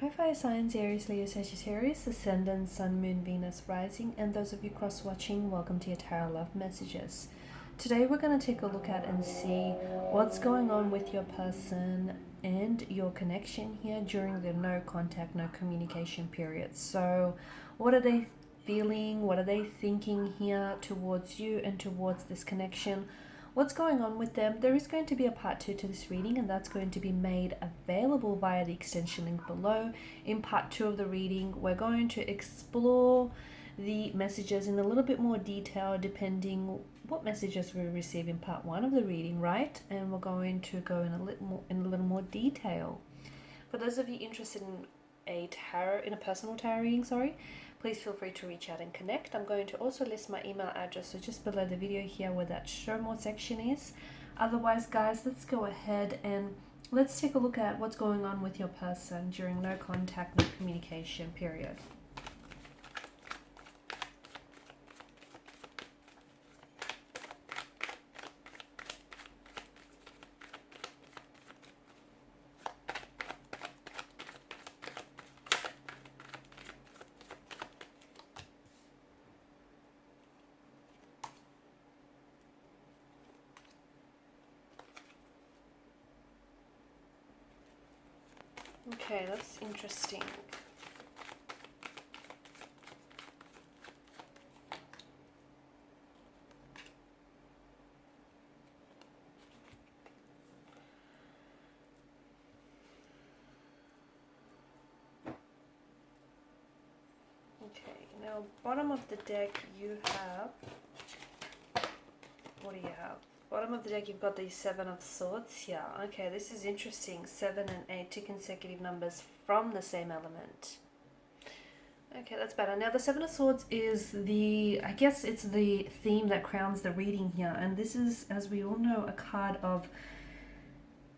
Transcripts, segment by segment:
Hi Fire Signs, Aries, Leo, Sagittarius, Ascendant, Sun, Moon, Venus, Rising, and those of you cross-watching, welcome to your Tarot Love Messages. Today we're going to take a look at and see what's going on with your person and your connection here during the no contact, no communication period. So what are they feeling? What are they thinking here towards you and towards this connection? What's going on with them? There is going to be a part 2 to this reading, and that's going to be made available via the extension link below. In part 2 of the reading, we're going to explore the messages in a little bit more detail depending what messages we receive in part 1 of the reading, right? And we're going to go in a little more detail. For those of you interested in a personal tarot reading, please feel free to reach out and connect. I'm going to also list my email address, so just below the video here where that show more section is. Otherwise, guys, let's go ahead and let's take a look at what's going on with your person during no contact, no communication period. Okay, that's interesting. Okay, now bottom of the deck you have, what do you have? Bottom of the deck you've got the 7 of Swords here. Okay, this is interesting. 7 and 8, two consecutive numbers from the same element. Okay, that's better. Now the 7 of Swords is I guess it's the theme that crowns the reading here. And this is, as we all know, a card of,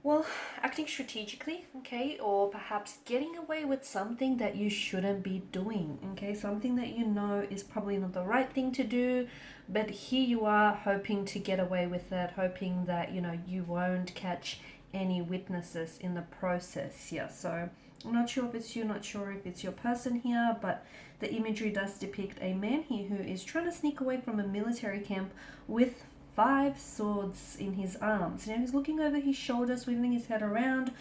well, acting strategically, okay, or perhaps getting away with something that you shouldn't be doing, okay, something that you know is probably not the right thing to do, but here you are hoping to get away with it, hoping that, you know, you won't catch any witnesses in the process here. So I'm not sure if it's you, not sure if it's your person here, but the imagery does depict a man here who is trying to sneak away from a military camp with 5 swords in his arms. Now he's looking over his shoulder, swiveling his head around,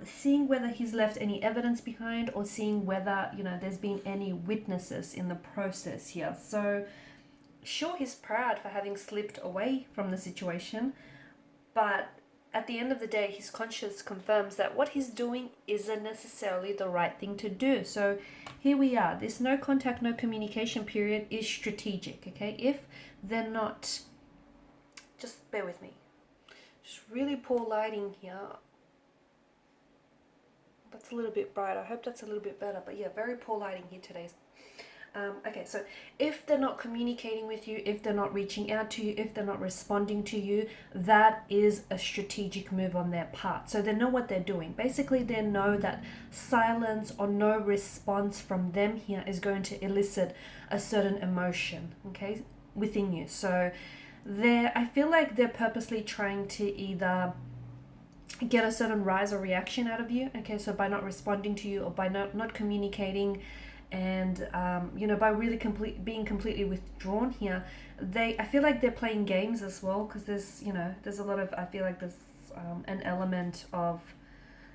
seeing whether he's left any evidence behind or seeing whether, you know, there's been any witnesses in the process here. So sure, he's proud for having slipped away from the situation, but at the end of the day, his conscience confirms that what he's doing isn't necessarily the right thing to do. So here we are. This no contact, no communication period is strategic, okay? If they're not, just bear with me. Just really poor lighting here. That's a little bit bright. I hope that's a little bit better. But yeah, very poor lighting here today. Okay, so if they're not communicating with you, if they're not reaching out to you, if they're not responding to you, that is a strategic move on their part. So they know what they're doing. Basically, they know that silence or no response from them here is going to elicit a certain emotion, okay, within you. So I feel like they're purposely trying to either get a certain rise or reaction out of you, okay, so by not responding to you or by not communicating, and you know, by really being completely withdrawn here, I feel like they're playing games as well, because there's a lot of, I feel like there's an element of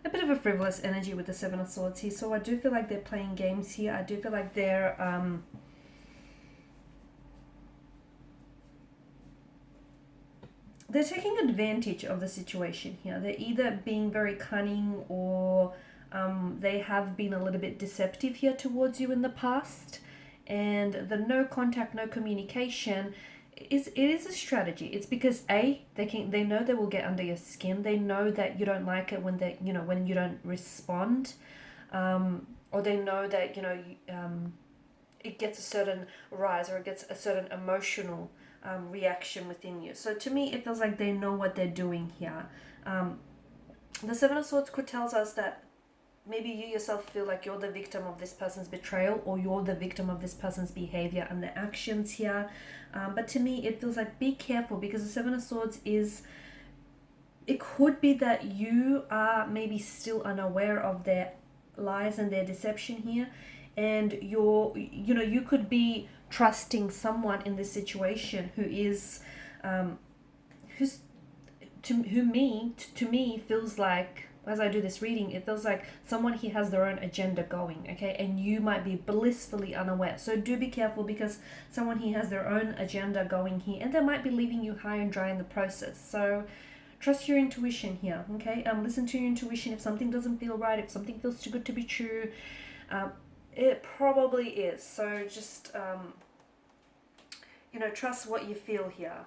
a bit of a frivolous energy with the 7 of Swords here. So I do feel like they're playing games here. I do feel like they're taking advantage of the situation here. They're either being very cunning or they have been a little bit deceptive here towards you in the past. And the no contact, no communication it is a strategy. It's because they know they will get under your skin. They know that you don't like it when you don't respond, or they know that it gets a certain rise or it gets a certain emotional reaction within you. So to me, it feels like they know what they're doing here. The 7 of Swords could tell us that maybe you yourself feel like you're the victim of this person's betrayal, or you're the victim of this person's behavior and their actions here. But to me, it feels like be careful, because the 7 of Swords it could be that you are maybe still unaware of their lies and their deception here, and you could be trusting someone in this situation who is who's to me feels like, as I do this reading, it feels like someone here has their own agenda going, okay, and you might be blissfully unaware. So do be careful, because someone here has their own agenda going here, and they might be leaving you high and dry in the process. So trust your intuition here, okay? Listen to your intuition. If something doesn't feel right, if something feels too good to be true, it probably is. So just trust what you feel here.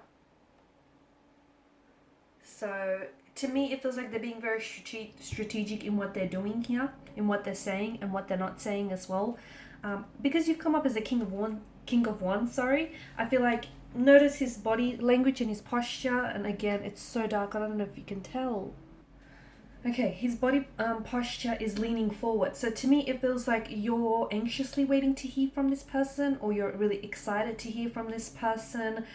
So to me, it feels like they're being very strategic in what they're doing here, in what they're saying and what they're not saying as well. Because you've come up as a king of wands, sorry. I feel like, notice his body language and his posture, and again, it's so dark, I don't know if you can tell. Okay, his body posture is leaning forward. So to me, it feels like you're anxiously waiting to hear from this person, or you're really excited to hear from this person.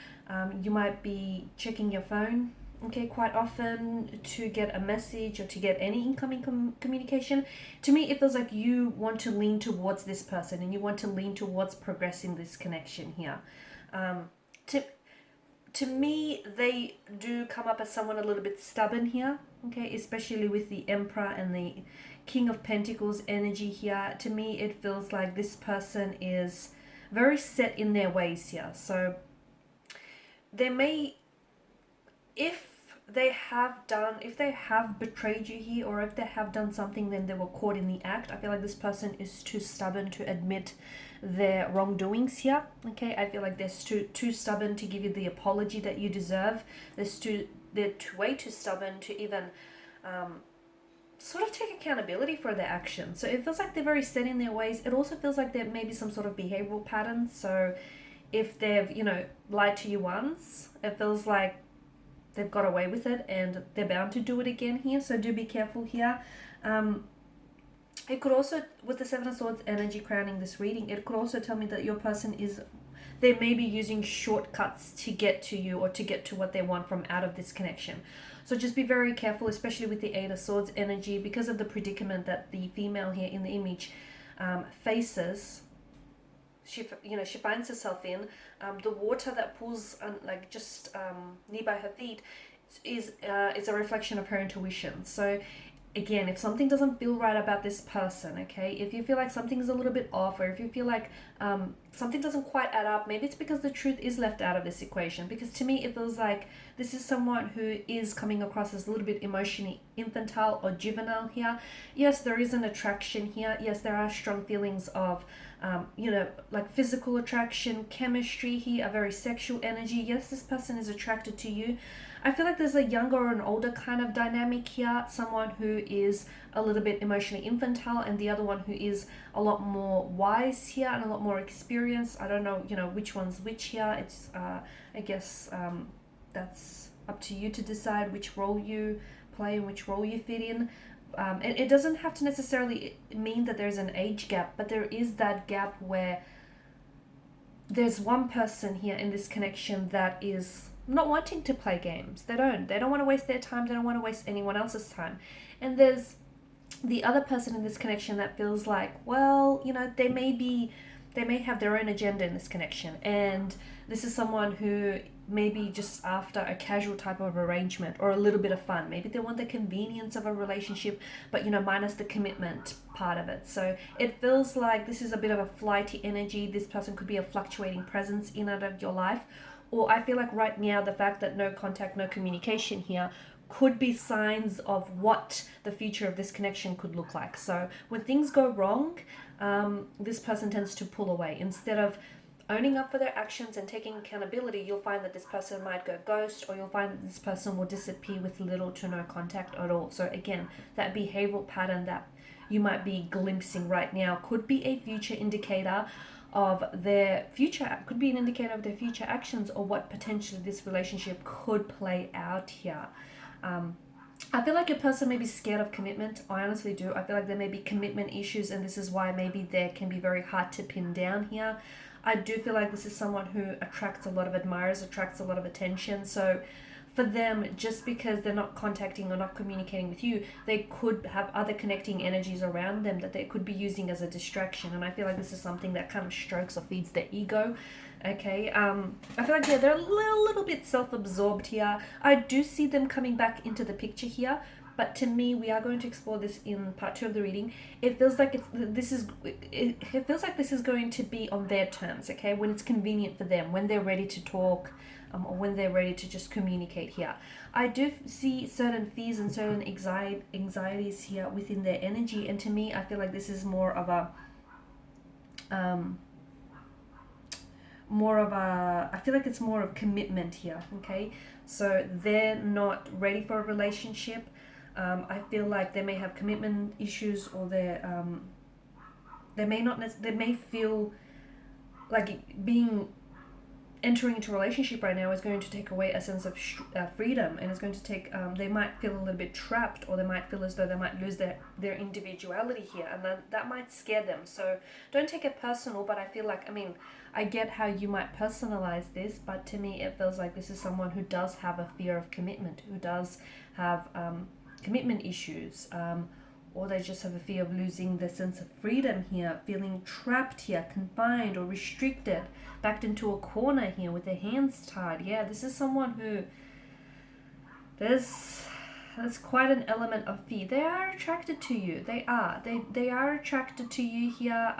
You might be checking your phone, okay, quite often to get a message or to get any incoming communication. To me, it feels like you want to lean towards this person, and you want to lean towards progressing this connection here. To me, they do come up as someone a little bit stubborn here, okay, especially with the Emperor and the King of Pentacles energy here. To me, it feels like this person is very set in their ways here. So they may, if they have betrayed you here, or if they have done something, then they were caught in the act. I feel like this person is too stubborn to admit their wrongdoings here, okay? I feel like they're too stubborn to give you the apology that you deserve. They're way too stubborn to even sort of take accountability for their actions. So it feels like they're very set in their ways. It also feels like there may be some sort of behavioral pattern. So if they've lied to you once, it feels like they've got away with it, and they're bound to do it again here. So do be careful here. It could also, with the Seven of Swords energy crowning this reading, it could also tell me that your person they may be using shortcuts to get to you, or to get to what they want from out of this connection. So just be very careful, especially with the Eight of Swords energy, because of the predicament that the female here in the image faces. She finds herself in. The water that pools just nearby her feet is a reflection of her intuition. So again, if something doesn't feel right about this person, okay, if you feel like something's a little bit off, or if you feel like something doesn't quite add up, maybe it's because the truth is left out of this equation. Because to me, it feels like this is someone who is coming across as a little bit emotionally infantile or juvenile here. Yes, there is an attraction here. Yes, there are strong feelings of like physical attraction, chemistry here, a very sexual energy. Yes, this person is attracted to you. I feel like there's a younger or an older kind of dynamic here, someone who is a little bit emotionally infantile, and the other one who is a lot more wise here and a lot more experienced. I don't know, which one's which here. It's, I guess, that's up to you to decide which role you play and which role you fit in. And it doesn't have to necessarily mean that there's an age gap, but there is that gap where there's one person here in this connection that is not wanting to play games. They don't want to waste their time. They don't want to waste anyone else's time. And there's the other person in this connection that feels like, well, they may have their own agenda in this connection. And this is someone who maybe just after a casual type of arrangement or a little bit of fun. Maybe they want the convenience of a relationship, but minus the commitment part of it. So it feels like this is a bit of a flighty energy. This person could be a fluctuating presence in and out of your life. Or I feel like right now, the fact that no contact, no communication here could be signs of what the future of this connection could look like. So when things go wrong, this person tends to pull away. Instead of owning up for their actions and taking accountability, you'll find that this person might go ghost, or you'll find that this person will disappear with little to no contact at all. So again, that behavioral pattern that you might be glimpsing right now could be a future indicator of their future, could be an indicator of their future actions, or what potentially this relationship could play out here. I feel like a person may be scared of commitment. I honestly do. I feel like there may be commitment issues, and this is why maybe they can be very hard to pin down here. I do feel like this is someone who attracts a lot of admirers, attracts a lot of attention. So for them, just because they're not contacting or not communicating with you, they could have other connecting energies around them that they could be using as a distraction. And I feel like this is something that kind of strokes or feeds their ego. Okay, I feel like, yeah, they're a little bit self-absorbed here. I do see them coming back into the picture here, but to me, we are going to explore this in part 2 of the reading. It feels like it feels like this is going to be on their terms, okay, when it's convenient for them, when they're ready to talk, or when they're ready to just communicate here. I do see certain fears and certain anxieties here within their energy, and to me, I feel like this is more of a I feel like it's more of commitment here, okay? So they're not ready for a relationship. I feel like they may have commitment issues, or they may feel like entering into a relationship right now is going to take away a sense of freedom, and it's going to take, they might feel a little bit trapped, or they might feel as though they might lose their individuality here, and that might scare them. So don't take it personal, but I feel like, I get how you might personalize this, but to me it feels like this is someone who does have a fear of commitment, who does have commitment issues, or they just have a fear of losing their sense of freedom here, feeling trapped here, confined or restricted, backed into a corner here with their hands tied. Yeah, this is someone who, there's quite an element of fear. They are attracted to you. They are attracted to you here.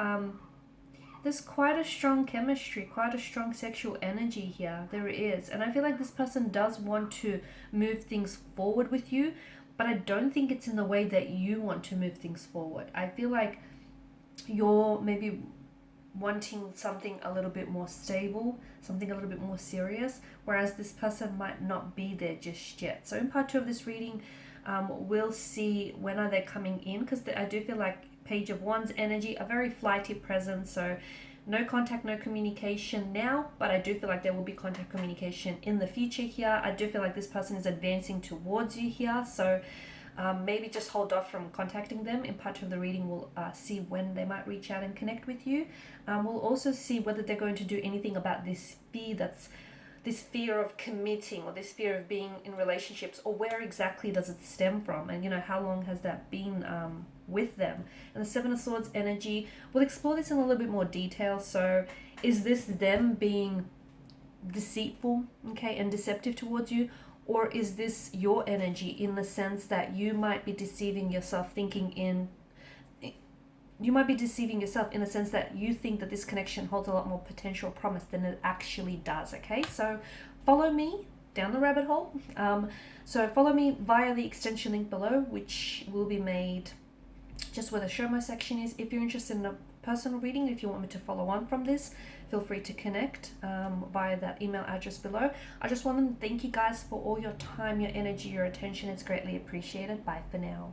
There's quite a strong chemistry, quite a strong sexual energy here. There is. And I feel like this person does want to move things forward with you, but I don't think it's in the way that you want to move things forward. I feel like you're maybe wanting something a little bit more stable, something a little bit more serious, whereas this person might not be there just yet. So in part 2 of this reading, we'll see when are they coming in, because I do feel like Page of Wands energy, a very flighty presence, so no contact, no communication now, but I do feel like there will be contact, communication in the future here. I do feel like this person is advancing towards you here, so maybe just hold off from contacting them. In part 2 of the reading, we'll see when they might reach out and connect with you. We'll also see whether they're going to do anything about this fear of committing, or this fear of being in relationships, or where exactly does it stem from, and how long has that been with them. And the Seven of Swords energy, we'll explore this in a little bit more detail. So is this them being deceitful, okay, and deceptive towards you, or is this your energy, in the sense that you might be deceiving yourself, you might be deceiving yourself in the sense that you think that this connection holds a lot more potential promise than it actually does, okay? So follow me down the rabbit hole. So follow me via the extension link below, which will be made just where the show more section is. If you're interested in a personal reading, if you want me to follow on from this, feel free to connect via that email address below. I just want to thank you guys for all your time, your energy, your attention. It's greatly appreciated. Bye for now.